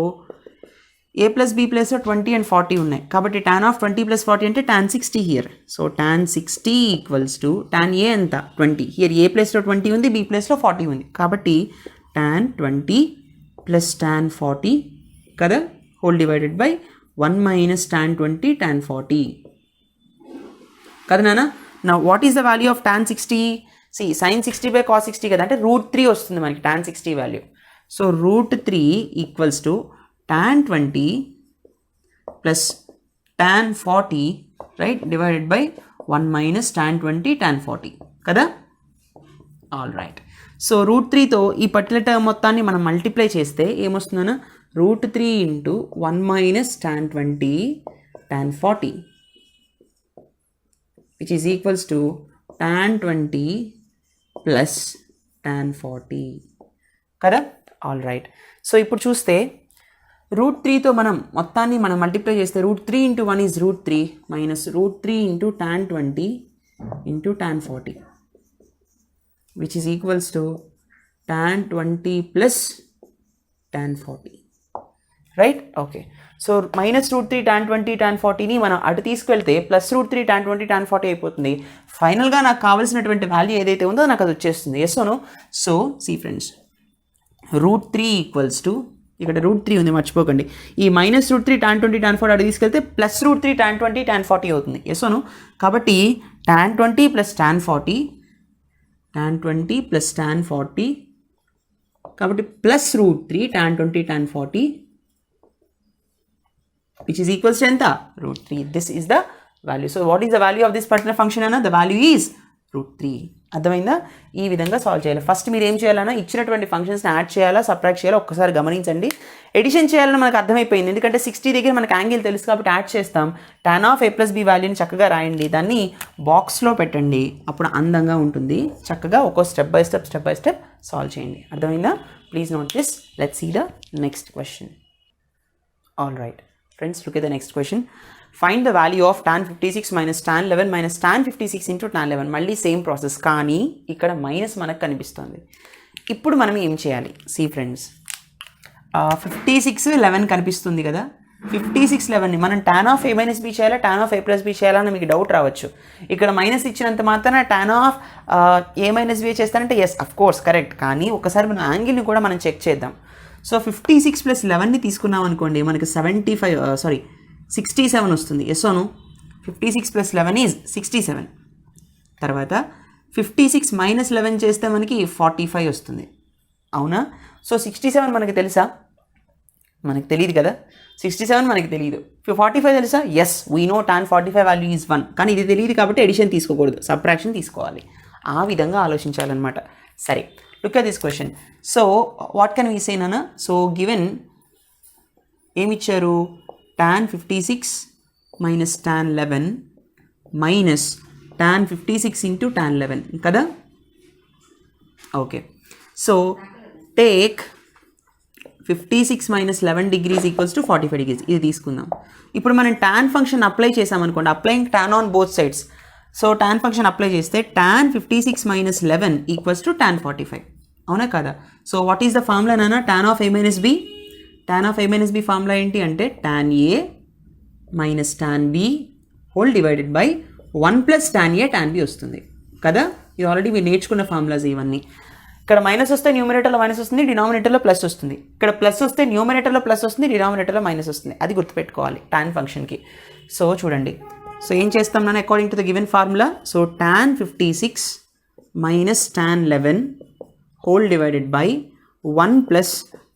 a plus b ప్లేస్లో 20 and 40 ఉన్నాయి కాబట్టి tan of 20 + 40 అంటే tan 60 here. So tan 60 equals to tan a ఎంత 20. Here a ప్లేస్లో 20 ఉంది, b ప్లేస్లో 40 ఉంది. కాబట్టి tan 20 + tan 40 కదా, whole divided by 1 minus tan 20 tan 40 కదా నాన్న. నా what is the value of tan 60? sin 60 / cos 60 కదా, అంటే √3 వస్తుంది మనకి tan 60 value. So √3 equals to tan 20 plus tan 40 right divided by 1 minus tan 20 tan 40 కదా. All right. సో √3తో ఈ particular term మొత్తాన్ని మనం మల్టిప్లై చేస్తే ఏమొస్తుందన్న, √3 × 1 minus tan 20 tan 40 which is equals to tan 20 plus tan 40 కదా. All right. సో ఇప్పుడు చూస్తే √3తో మనం మొత్తాన్ని మనం మల్టిప్లై చేస్తే √3 × 1 is √3 minus √3 × tan 20 × tan 40 which is equals to tan 20 plus tan 40 right. Okay. So -√3 tan 20 tan 40ని మనం అటు తీసుకెళ్తే +√3 tan 20 tan 40 అయిపోతుంది. ఫైనల్గా నాకు కావాల్సినటువంటి వాల్యూ ఏదైతే ఉందో నాకు అది వచ్చేస్తుంది. Yes or no? So see friends, √3 equals to ఇక్కడ √3 ఉంది మర్చిపోకండి. ఈ -√3 tan 20 tan 40 అటు తీసుకెళ్తే +√3 tan 20 tan 40 అవుతుంది. Yes or no? కాబట్టి tan 20 plus tan 40 tan 20 plus tan 40 కాబట్టి +√3 tan 20 tan 40 which is equals to ఎంత, √3. This is the value. So what is the value of this particular function అన్న? The value is √3. అర్థమైందా? ఈ విధంగా solve చేయాలి. First మీరు ఏం చేయాలన్నా, ఇచ్చినటువంటి ఫంక్షన్స్ని యాడ్ చేయాలా, సబ్ట్రాక్ట్ చేయాలా ఒక్కసారి గమనించండి. ఎడిషన్ చేయాలని మనకు అర్థమైపోయింది, ఎందుకంటే 60 దగ్గర మనకు యాంగిల్ తెలుసు కాబట్టి యాడ్ చేస్తాం. tan of a plus b వాల్యూని చక్కగా రాయండి, దాన్ని బాక్స్లో పెట్టండి, అప్పుడు అందంగా ఉంటుంది. చక్కగా ఒక్కో స్టెప్ బై స్టెప్ సాల్వ్ చేయండి. అర్థమైందా? Please note this. Let's see the next question. All right friends, look at the next question. Find the value of tan 56 minus tan 11 minus tan 56 into tan 11. మళ్ళీ same process, కానీ ఇక్కడ minus మనకు కనిపిస్తుంది. ఇప్పుడు మనం ఏం చేయాలి? సి ఫ్రెండ్స్, 56 11 కనిపిస్తుంది కదా. 56 11ని మనం tan of a minus b చేయాలా, tan of a plus b చేయాలా అని మీకు డౌట్ రావచ్చు. ఇక్కడ మైనస్ ఇచ్చినంత మాత్రాన tan of a minus b చేస్తానంటే ఎస్ అఫ్ కోర్స్ కరెక్ట్, కానీ ఒకసారి మనం యాంగిల్ని కూడా మనం చెక్ చేద్దాం. సో 56 + 11ని తీసుకున్నాం అనుకోండి, మనకి 67 వస్తుంది. Yes or no? 56 + 11 ఈజ్ 67. తర్వాత 56 - 11 చేస్తే మనకి 45 వస్తుంది. అవునా? సో 67 మనకి తెలుసా? మనకి తెలియదు కదా. 67 మనకి తెలియదు. 45 తెలుసా? Yes, we know tan 45 value is 1. కానీ ఇది తెలియదు కాబట్టి ఎడిషన్ తీసుకోకూడదు, సబ్ట్రాక్షన్ తీసుకోవాలి. ఆ విధంగా ఆలోచించాలన్నమాట. సరే, look at this question. So what can we say, Nana? So given ఏమి ఇచ్చారు, tan 56 minus tan 11 minus tan 56 into tan 11 కదా. Okay, so take 56 minus 11 degrees equals to 45 degrees, ఇది తీసుకుందాం. ఇప్పుడు మనం tan ఫంక్షన్ అప్లై చేసామనుకోండి, applying tan on both sides. So tan function apply చేస్తే tan 56 minus 11 equals to tan 45, అవునా కదా. So what is the formula నాన్న, tan of a minus b. tan of a minus b formula ఏంటి అంటే tan a minus tan b whole divided by 1 plus tan a tan b వస్తుంది కదా. ఇది already మీరు నేర్చుకున్న ఫార్ములాస్ ఇవన్నీ. ఇక్కడ మైనస్ వస్తే న్యూమినేటర్లో మైనస్ వస్తుంది, డినామినేటర్లో ప్లస్ వస్తుంది. ఇక్కడ ప్లస్ వస్తే న్యూమినేటర్లో ప్లస్ వస్తుంది, డినామినేటర్లో మైనస్ వస్తుంది. అది గుర్తుపెట్టుకోవాలి tan ఫంక్షన్కి. సో చూడండి, సో ఏం చేస్తాం నాన్న, according to the given formula. So tan 56 minus tan 11 whole divided by 1 plus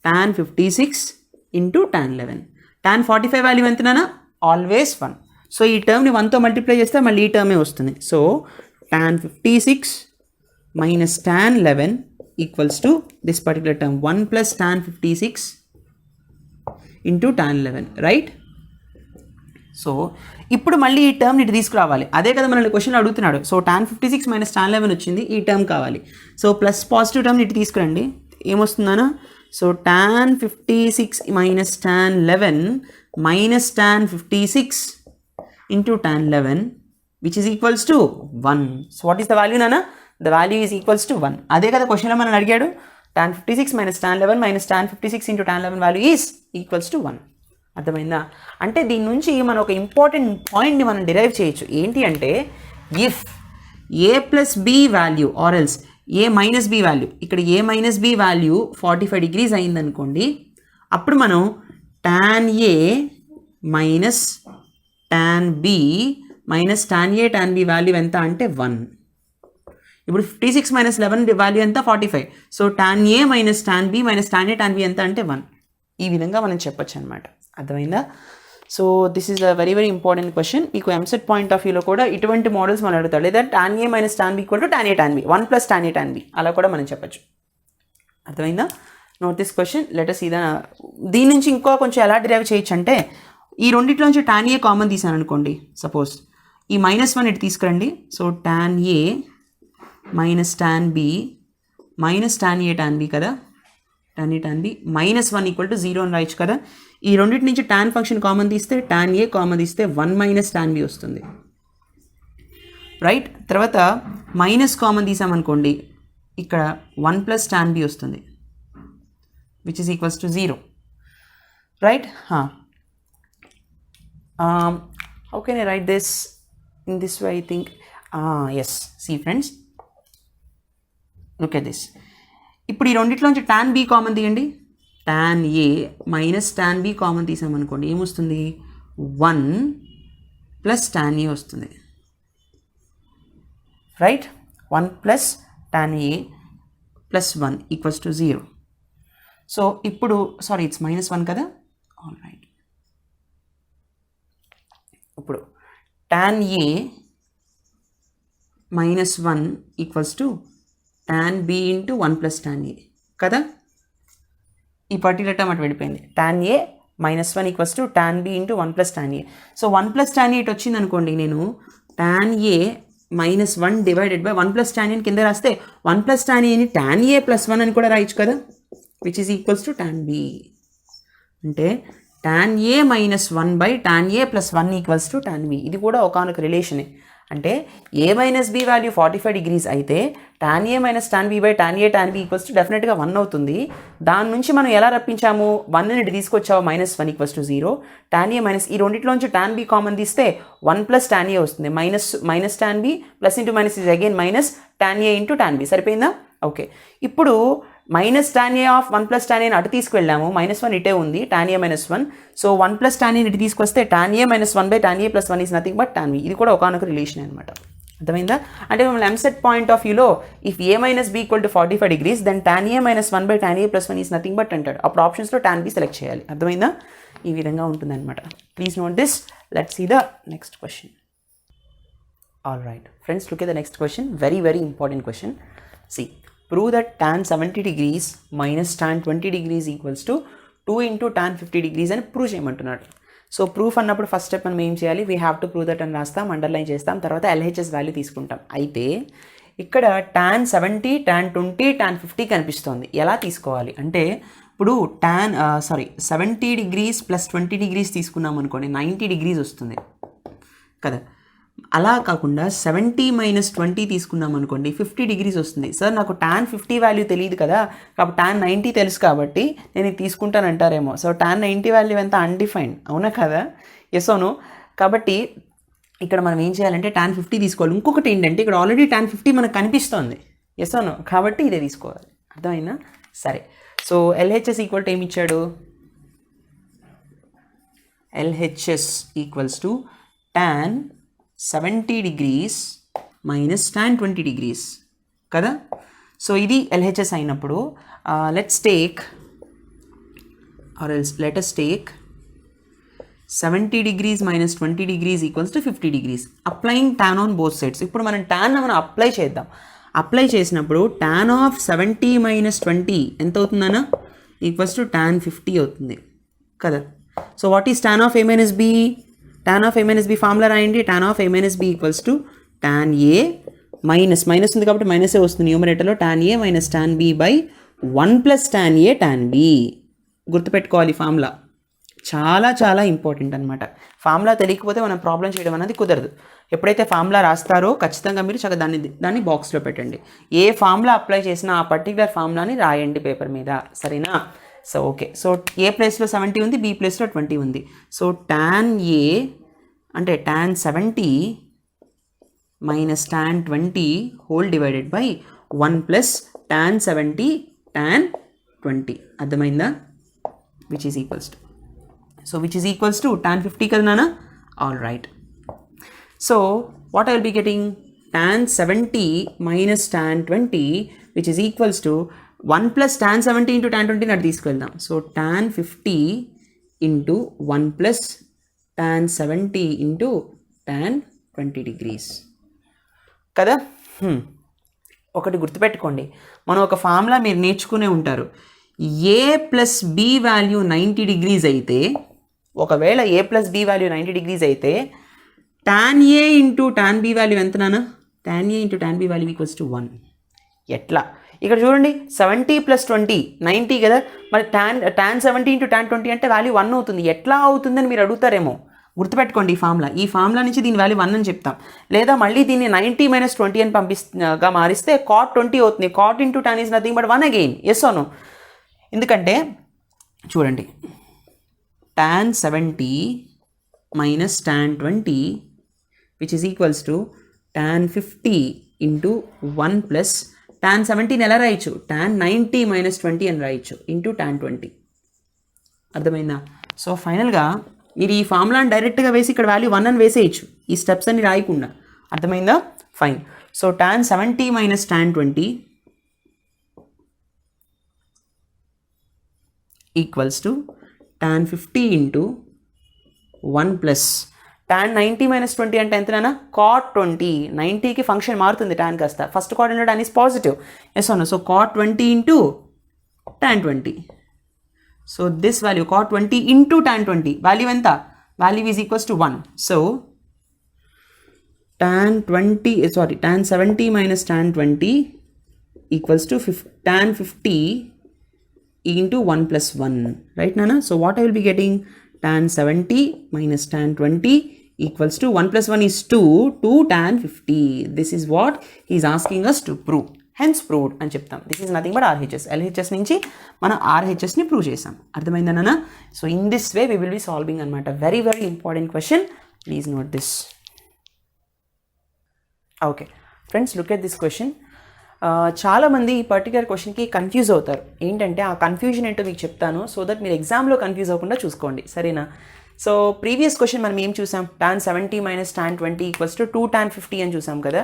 tan 56 into tan 11. tan 45 value ఎంత నాన్న, ఆల్వేస్ 1. సో ఈ టర్మ్ని 1తో మల్టిప్లై చేస్తే మళ్ళీ ఈ టర్మే వస్తుంది. So tan 56 minus tan 11 equals to this particular term 1 plus tan 56 into tan 11, right. So ఇప్పుడు మళ్ళీ ఈ టర్మ్ ఇటు తీసుకురావాలి, అదే కదా మనల్ని క్వశ్చన్ అడుగుతున్నాడు. సో tan 56 మైనస్ tan 11 వచ్చింది, ఈ టర్మ్ కావాలి. సో ప్లస్ పాజిటివ్ టర్మ్ ఇటు తీసుకురండి, ఏమొస్తుందనా. So tan 56 minus tan 11 minus tan 56 into tan 11 which is equals to 1. So what is the value నానా, the value is equals to 1. అదే కదా క్వశ్చన్లో మనం అడిగాడు, tan 56 minus tan 11 minus tan 56 into tan 11 value is equals to 1. అర్థమైందా. అంటే దీని నుంచి మనం ఒక ఇంపార్టెంట్ పాయింట్ని మనం డిరైవ్ చేయొచ్చు. ఏంటి అంటే, if A plus B value or else A minus B value, ఇక్కడ A minus B value 45 degrees అయిందనుకోండి, అప్పుడు మనం tan A minus tan B minus tan A tan B value ఎంత అంటే 1. ఇప్పుడు 56 మైనస్ 11 వాల్యూ ఎంత 45. So tan A minus tan B minus tan A tan B ఎంత అంటే 1. ఈ విధంగా మనం చెప్పొచ్చు అనమాట. అర్థమైందా. So this is a very very important question. మీకు ఎంసెట్ పాయింట్ ఆఫ్ వ్యూలో కూడా ఇటువంటి మోడల్స్ మనం అడుగుతాడు, లేదా tan A minus tan B equal to tan A tan B 1 plus tan A tan B, అలా కూడా మనం చెప్పచ్చు. అర్థమైందా. Note this question, let us see దీని నుంచి ఇంకో కొంచెం ఎలా డిరైవ్ చేయొచ్చు అంటే, ఈ రెండిట్లోంచి tan ఏ కామన్ తీసాను అనుకోండి, సపోజ్ ఈ -1 ఇటు తీసుకురండి. So tan A minus tan B minus tan A tan B కదా, tan A tan B -1 equal to 0 అని రాయొచ్చు కదా. ఈ రెండింటి నుంచి tan ఫంక్షన్ కామన్ తీస్తే tan ఏ కామన్ తీస్తే 1 మైనస్ tan బి వస్తుంది, రైట్. తర్వాత మైనస్ కామన్ తీసామనుకోండి, ఇక్కడ 1 ప్లస్ tan బి వస్తుంది which is equals to 0, right. How can I write this in this way, I think yes. See friends, look at this. ఇప్పుడు ఈ రెండిట్లోంచి tan B common తీయండి. tan A minus tan B common తీసామనుకోండి, ఏమొస్తుంది 1 plus tan A వస్తుంది, right. 1 plus tan A plus 1 equals to 0. So ఇప్పుడు sorry it's -1 కదా, all right. ఇప్పుడు tan A -1 equals to tan B into 1 plus tan A కదా. ఈ particular term అటు వెళ్ళిపోయింది. tan A -1 equals to tan B into 1 plus tan A. So 1 plus tan A ఇటు వచ్చింది అనుకోండి, నేను tan A -1 divided by 1 plus tan A కింద రాస్తే 1 ప్లస్ tan ఏని tan ఏ ప్లస్ 1 అని కూడా రాయొచ్చు కదా, which is equals to tan B. అంటే tan A -1 by tan A plus 1 equals to tan B. ఇది కూడా ఒకానొక రిలేషనే. అంటే A minus B value 45 degrees అయితే tan A minus tan B by tan A tan B equals to డెఫినెట్గా 1 అవుతుంది. దాని నుంచి మనం ఎలా రప్పించాము, 1ని ఇటు తీసుకొచ్చాము, -1 equals to 0. tan A minus ఈ రెండిట్లోంచి tan బి కామన్ తీస్తే 1 ప్లస్ tan ఏ వస్తుంది, minus tan B plus into minus is again minus tan A into tan B. సరిపోయిందా. ఓకే, ఇప్పుడు minus tan A of 1 plus tan ఏని అటు తీసుకువెళ్ళాము, -1 ఇటే ఉంది, tan ఏ -1. సో 1 ప్లస్ tan ఏని ఇటు తీసుకొస్తే tan A -1 by tan A plus 1 is nothing but tan B. ఇది కూడా ఒకనొక రిలేషన్ అనమాట. అర్థమైందా. అంటే మనం ఎంసెట్ పాయింట్ ఆఫ్ వ్యూలో if A minus B equal to 45 degrees then tan A -1 by tan A plus 1 is nothing but అంటాడు. అప్పుడు ఆప్షన్స్లో tan బి సెలెక్ట్ చేయాలి. అర్థమైందా. ఈ విధంగా ఉంటుంది అనమాట. Please note this. Let's see the next question. All right friends, look at the next question. Very very important question. C, prove that tan 70 degrees minus tan 20 degrees equals to 2 into tan 50 degrees అని prove చేయమంటున్నాడు. So proof అన్నప్పుడు first step మనం ఏం చేయాలి, we have to prove that అని రాస్తాం, underline చేస్తాం, తర్వాత LHS వాల్యూ తీసుకుంటాం. అయితే ఇక్కడ tan 70, tan 20, tan 50 కనిపిస్తోంది. ఎలా తీసుకోవాలి అంటే ఇప్పుడు 70 degrees ప్లస్ 20 degrees తీసుకున్నాం అనుకోండి 90 degrees వస్తుంది కదా. అలా కాకుండా 70 మైనస్ 20 తీసుకున్నాం అనుకోండి 50 degrees వస్తుంది. సార్ నాకు tan 50 వాల్యూ తెలియదు కదా, కాబట్టి tan 90 తెలుసు కాబట్టి నేను ఇది తీసుకుంటాను అంటారేమో. సో tan 90 వాల్యూ ఎంత అన్డిఫైన్డ్, అవునా కదా, ఎస్ అవును. కాబట్టి ఇక్కడ మనం ఏం చేయాలంటే tan 50 తీసుకోవాలి. ఇంకొకటి ఏంటంటే ఇక్కడ ఆల్రెడీ tan 50 మనకు కనిపిస్తోంది, ఎస్ అవును, కాబట్టి ఇదే తీసుకోవాలి. అర్థమైనా? సరే. సో LHS ఈక్వల్ టు ఏమి ఇచ్చాడు, LHS equals to tan 70 degrees minus tan 20 degrees కదా. సో ఇది LHS అయినప్పుడు let's take let us take 70 degrees minus 20 degrees equals to 50 degrees. Applying tan on both sides. ఇప్పుడు మనం tan మనం apply చేద్దాం. Apply చేసినప్పుడు tan ఆఫ్ 70 మైనస్ 20 ఎంత అవుతుందన్నా, equals to tan 50 అవుతుంది కదా. So what is tan of a minus b? tan of a minus b formula రాయండి. tan of a minus b equals to tan a minus ఉంది కాబట్టి మైనసే వస్తుంది న్యూమరేటర్లో, tan a minus tan b by 1 plus tan a tan b. గుర్తుపెట్టుకోవాలి formula, చాలా చాలా important అనమాట. Formula తెలియకపోతే మనం ప్రాబ్లం చేయడం అనేది కుదరదు. ఎప్పుడైతే ఫార్ములా రాస్తారో ఖచ్చితంగా మీరు చక్కగా దాన్ని బాక్స్లో పెట్టండి. ఏ ఫార్ములా అప్లై చేసినా ఆ పర్టికులర్ ఫార్ములాని రాయండి పేపర్ మీద, సరేనా. సో ఓకే, సో ఏ ప్లేస్లో 70 ఉంది, బి ప్లేస్లో 20 ఉంది. సో tan a అంటే tan 70 minus tan 20 whole divided by 1 plus tan 70 tan 20. అర్థమైందా? Which is equals to, so which is equals to tan 50 kada nana. All right, so what I will be getting, tan 70 minus tan 20 which is equals to 1 plus tan 70 into tan 20 nadu తీసుకెళ్దాం. so tan 50 into 1 plus tan 70 into tan 20 degrees కదా. ఒకటి గుర్తుపెట్టుకోండి, మనం ఒక formula మీరు నేర్చుకునే ఉంటారు. a plus b value 90 degrees అయితే, ఒకవేళ a plus b value 90 degrees అయితే tan a into tan b value ఎంత నాన్న, tan a into tan b value equals to 1. ఎట్లా ఇక్కడ చూడండి, 70 ప్లస్ 20 90 కదా, మరి tan 70 ఇంటూ tan 20 అంటే వాల్యూ 1 అవుతుంది. ఎట్లా అవుతుందని మీరు అడుగుతారేమో. గుర్తుపెట్టుకోండి ఈ ఫార్ములా నుంచి దీని వాల్యూ 1 అని చెప్తాం, లేదా మళ్ళీ దీన్ని 90 మైనస్ 20 అని గా మారిస్తే cot 20 అవుతుంది. cot into tan is nothing but 1 again, yes or no. ఎందుకంటే చూడండి, tan 70 minus tan 20 which is equals to tan 50 into 1 plus tan 70 ఎలా రాయొచ్చు, tan 90 minus 20 అని రాయొచ్చు ఇంటూ tan 20. అర్థమైందా? సో ఫైనల్గా మీరు ఈ ఫార్ములాని డైరెక్ట్గా వేసి ఇక్కడ వాల్యూ 1 అని వేసేయచ్చు, ఈ స్టెప్స్ అన్ని రాయకుండా. అర్థమైందా? Fine. So tan 70 minus tan 20 equals to tan 50 into 1 plus tan 90 minus 20 అంటే ఎంతనా, cot 20. 90కి ఫంక్షన్ మారుతుంది tan కాస్త, first coordinate tan is positive, yes అవును. So cot 20 into tan 20. So this value cot 20 into tan 20 value ఎంత, value is equals to 1. So tan 70 minus tan 20 equals to tan 50 into 1 plus 1, right nana. So what I will be getting, tan 70 minus tan 20 equals to 1 plus 1 is 2 tan 50. This is what he is asking us to prove, hence proved అని చెప్తాం. This is nothing but RHS. LHS నుంచి మనం RHSని prove చేసాం. అర్థమైందా నాన్న? So in this way we will be solving అనమాట. Very very important question, please note this. Okay friends, look at this question. చాలామంది ఈ పర్టికులర్ క్వశ్చన్కి కన్ఫ్యూజ్ అవుతారు. ఏంటంటే ఆ కన్ఫ్యూజన్ ఏంటో మీకు చెప్తాను, సో దట్ మీరు ఎగ్జామ్లో కన్ఫ్యూజ్ అవ్వకుండా చూసుకోండి, సరేనా. సో ప్రీవియస్ క్వశ్చన్ మనం ఏం చూసాం, tan 70 minus tan 20 equals to 2 tan 50 అని చూసాం కదా.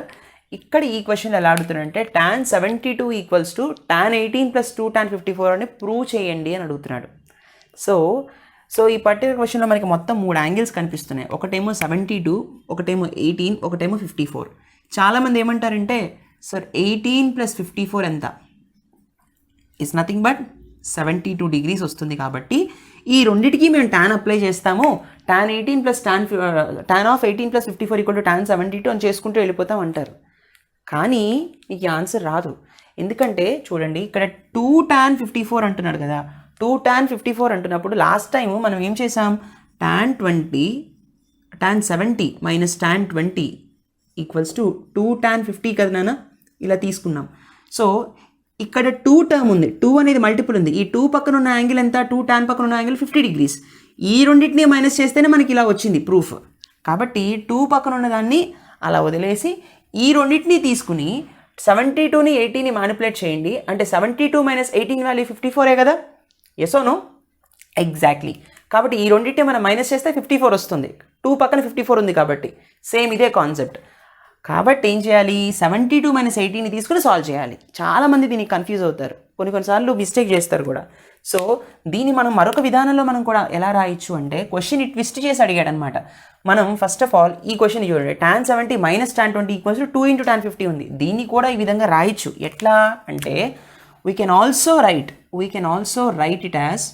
ఇక్కడ ఈ క్వశ్చన్ ఎలా అడుగుతున్నాడంటే tan 72 equals to tan 18 plus 2 tan 54 అని ప్రూవ్ చేయండి అని అడుగుతున్నాడు. సో ఈ పర్టికులర్ క్వశ్చన్లో మనకి మొత్తం 3 యాంగిల్స్ కనిపిస్తున్నాయి. ఒకటేమో 72, ఒకటేమో 18, ఒకటేమో 54. చాలామంది ఏమంటారంటే, సార్ 18 ప్లస్ 54 ఎంత, ఇట్స్ నథింగ్ బట్ 72 degrees వస్తుంది కాబట్టి ఈ రెండింటికి మేము tan అప్లై చేస్తాము. tan 18 plus tan of 18 plus 54 equal to tan 72 అని చేసుకుంటూ వెళ్ళిపోతాం అంటారు. కానీ మీకు ఈ ఆన్సర్ రాదు. ఎందుకంటే చూడండి ఇక్కడ 2 tan 54 అంటున్నాడు కదా, 2 tan 54 అంటున్నప్పుడు లాస్ట్ టైం మనం ఏం చేసాం, tan 70 minus tan 20 equals to 2 tan 50 కదా నాన్న, ఇలా తీసుకున్నాం. సో ఇక్కడ 2 టర్మ్ ఉంది, 2 అనేది మల్టిపుల్ ఉంది. ఈ 2 పక్కన ఉన్న యాంగిల్ ఎంత, 2 tan పక్కన ఉన్న యాంగిల్ 50 degrees. ఈ రెండింటిని మైనస్ చేస్తేనే మనకి ఇలా వచ్చింది ప్రూఫ్. కాబట్టి 2 పక్కన ఉన్న దాన్ని అలా వదిలేసి ఈ రెండింటిని తీసుకుని 72ని 80ని మ్యానిపులేట్ చేయండి. అంటే 72 మైనస్ 18 వాల్యూ 54 కదా, ఎస్ ఓ నో? ఎగ్జాక్ట్లీ. కాబట్టి ఈ రెండింటిని మనం మైనస్ చేస్తే 54 వస్తుంది. 2 పక్కన 54 ఉంది కాబట్టి సేమ్ ఇదే కాన్సెప్ట్. కాబట్టి ఏం చేయాలి, 72 మైనస్ 18ని తీసుకుని సాల్వ్ చేయాలి. చాలామంది దీనికి కన్ఫ్యూజ్ అవుతారు, కొన్నిసార్లు మిస్టేక్ చేస్తారు కూడా. సో దీన్ని మనం మరొక విధానంలో మనం కూడా ఎలా రాయొచ్చు అంటే, క్వశ్చన్ ట్విస్ట్ చేసి అడిగాడు అనమాట. మనం ఫస్ట్ ఆఫ్ ఆల్ ఈ క్వశ్చన్ చూడండి, tan 70 minus tan 20 equals to 2 into tan 50 ఉంది. దీన్ని కూడా ఈ విధంగా రాయొచ్చు. ఎట్లా అంటే we can also right it as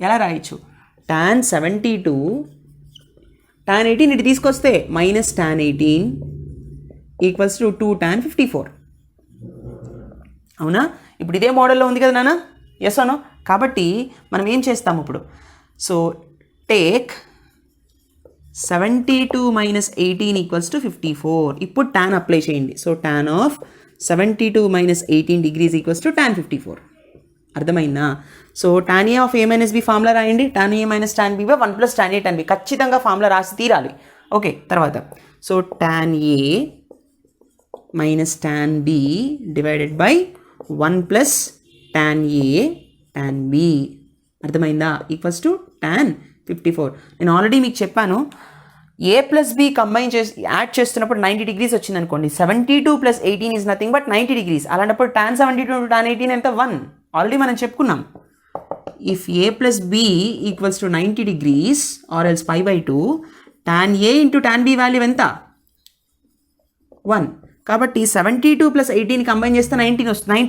ఎలా రాయొచ్చు, tan 72 tan 18 ఇటు తీసుకొస్తే minus tan 18 equals to 2 tan 54. అవునా? ఇప్పుడు ఇదే మోడల్లో ఉంది కదా నాన్న, ఎస్ అనో? కాబట్టి మనం ఏం చేస్తాము ఇప్పుడు, so take 72 minus 18 equals to 54. ఇప్పుడు tan అప్లై చేయండి. So tan of 72 minus 18 degrees equals to tan 54. అర్థమైందా? So tan A of A minus B formula రాయండి. tan A minus tan B by 1 plus tan A tan B. ఖచ్చితంగా formula రాసి తీరాలి. Okay, తర్వాత so tan A minus tan B divided by 1 plus tan A tan B. అర్థమైందా? Equals to tan 54. నేను already మీకు చెప్పాను, A plus B combine చేసి add చేస్తున్నప్పుడు 90 degrees వచ్చింది అనుకోండి. 72 plus 18 is nothing but 90 degrees. అలాంటప్పుడు tan 72 టు tan 18 ఎంత, 1. ఆల్రెడీ మనం చెప్పుకున్నాం. If A plus B equals to 90 degrees or else pi by 2, tan A into tan B value ఎంత, 1. కాబట్టి 72 ప్లస్ 18 కంబైన్ చేస్తే 90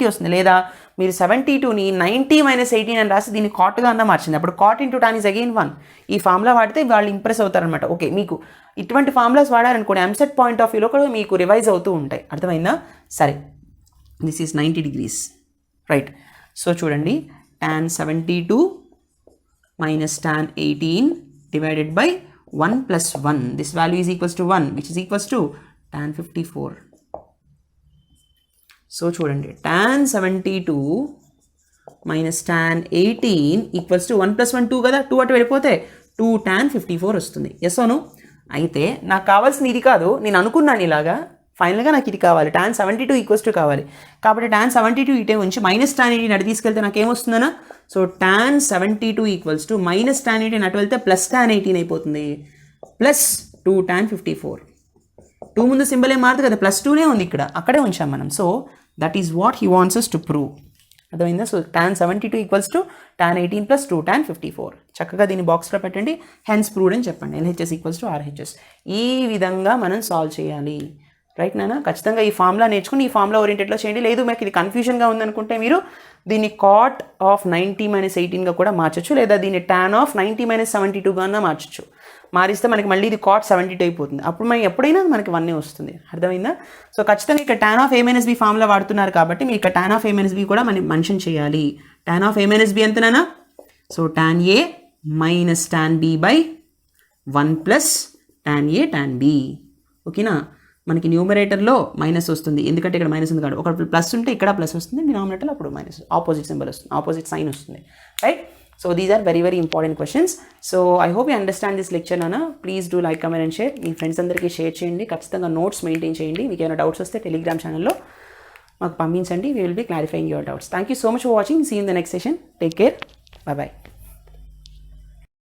వస్తుంది. లేదా మీరు 72ని 90 మైనస్ 18 అని రాసి దీన్ని కాట్గా అన్న మార్చింది. అప్పుడు cot into tan is again 1. ఈ ఫార్ములా వాడితే వాళ్ళు ఇంప్రెస్ అవుతారనమాట. ఓకే, మీకు ఇటువంటి ఫార్ములాస్ వాడారనుకోండి, ఎంసెట్ పాయింట్ ఆఫ్ వ్యూలో కూడా మీకు రివైజ్ అవుతూ ఉంటాయి. అర్థమైందా? సరే, this is 90 degrees, right. So చూడండి, tan 72 minus tan 18 divided by 1 plus 1. This value is equals to 1 which is equals to tan 54. So చూడండి, tan 72 minus tan 18 equals to 1 plus 1 2 కదా, 2 అటు వెళ్ళిపోతే 2 tan 54 వస్తుంది. ఎస్ అవును? అయితే నాకు కావాల్సింది ఇది కాదు, నేను అనుకున్నాను ఇలాగా, ఫైనల్గా నాకు ఇది కావాలి, tan 72 ఈక్వల్స్ టు కావాలి. కాబట్టి tan 72 ఇటే ఉంచి మైనస్ tan 18 అటు తీసుకెళ్తే నాకు ఏమొస్తుందన్నా, so tan 72 equals to minus tan 18 అటు వెళ్తే ప్లస్ tan 18 అయిపోతుంది, ప్లస్ 2 tan 54. 2 ముందు సింబల్ ఏం మారదు కదా, ప్లస్ 2నే ఉంది ఇక్కడ, అక్కడే ఉంచాం మనం. So that is what he wants us to prove. అర్థమైందా? So tan 72 equals to tan 18 plus 2 tan 54. చక్కగా దీన్ని బాక్స్లో పెట్టండి, హెన్స్ ప్రూవ్డ్ అని చెప్పండి. LHS equals to RHS. ఈ విధంగా మనం సాల్వ్ చేయాలి, రైట్ నాన్న? ఖచ్చితంగా ఈ ఫార్ములా నేర్చుకుని ఈ ఫార్ములా ఓరియంటెడ్లో చేయండి. లేదు మీకు ఇది కన్ఫ్యూజన్గా ఉందనుకుంటే మీరు దీన్ని కాట్ ఆఫ్ 90 మైనస్ 18గా కూడా మార్చచ్చు, లేదా దీన్ని tan ఆఫ్ 90 మైనస్ 72గా అన్నా మార్చచ్చు. మారిస్తే మనకి మళ్ళీ ఇది కాట్ 72 అయిపోతుంది. అప్పుడు మనం ఎప్పుడైనా మనకి 1 వస్తుంది. అర్థమైందా? సో ఖచ్చితంగా ఇక్కడ tan of A minus B formula వాడుతున్నారు కాబట్టి మీరు ఇక్కడ tan of A minus B కూడా మనం మెన్షన్ చేయాలి. tan of A minus B ఎంతనా? So tan A minus tan B by 1 plus tan A tan B. ఓకేనా? మనకి న్యూమరేటర్లో మైనస్ వస్తుంది, ఎందుకంటే ఇక్కడ మైనస్ ఉంది కాబట్టి. ఒక ప్లస్ ఉంటే ఇక్కడ ప్లస్ వస్తుంది, డినామినేటర్లో అప్పుడు మైనస్, ఆపోజిట్ సింబల్ వస్తుంది, ఆపోజిట్ సైన్ వస్తుంది, right? So these are very very important questions. So I hope you understand this lecture నాన్న. Please do like, comment and share. మీ ఫ్రెండ్స్ అందరికీ షేర్ చేయండి. ఖచ్చితంగా నోట్స్ మెయింటైన్ చేయండి. మీకు ఏమైనా డౌట్స్ వస్తే టెలిగ్రామ్ ఛానల్లో మాకు పంపించండి. We will be clarifying your doubts. Thank you so much for watching. See in the next session. Take care. Bye by.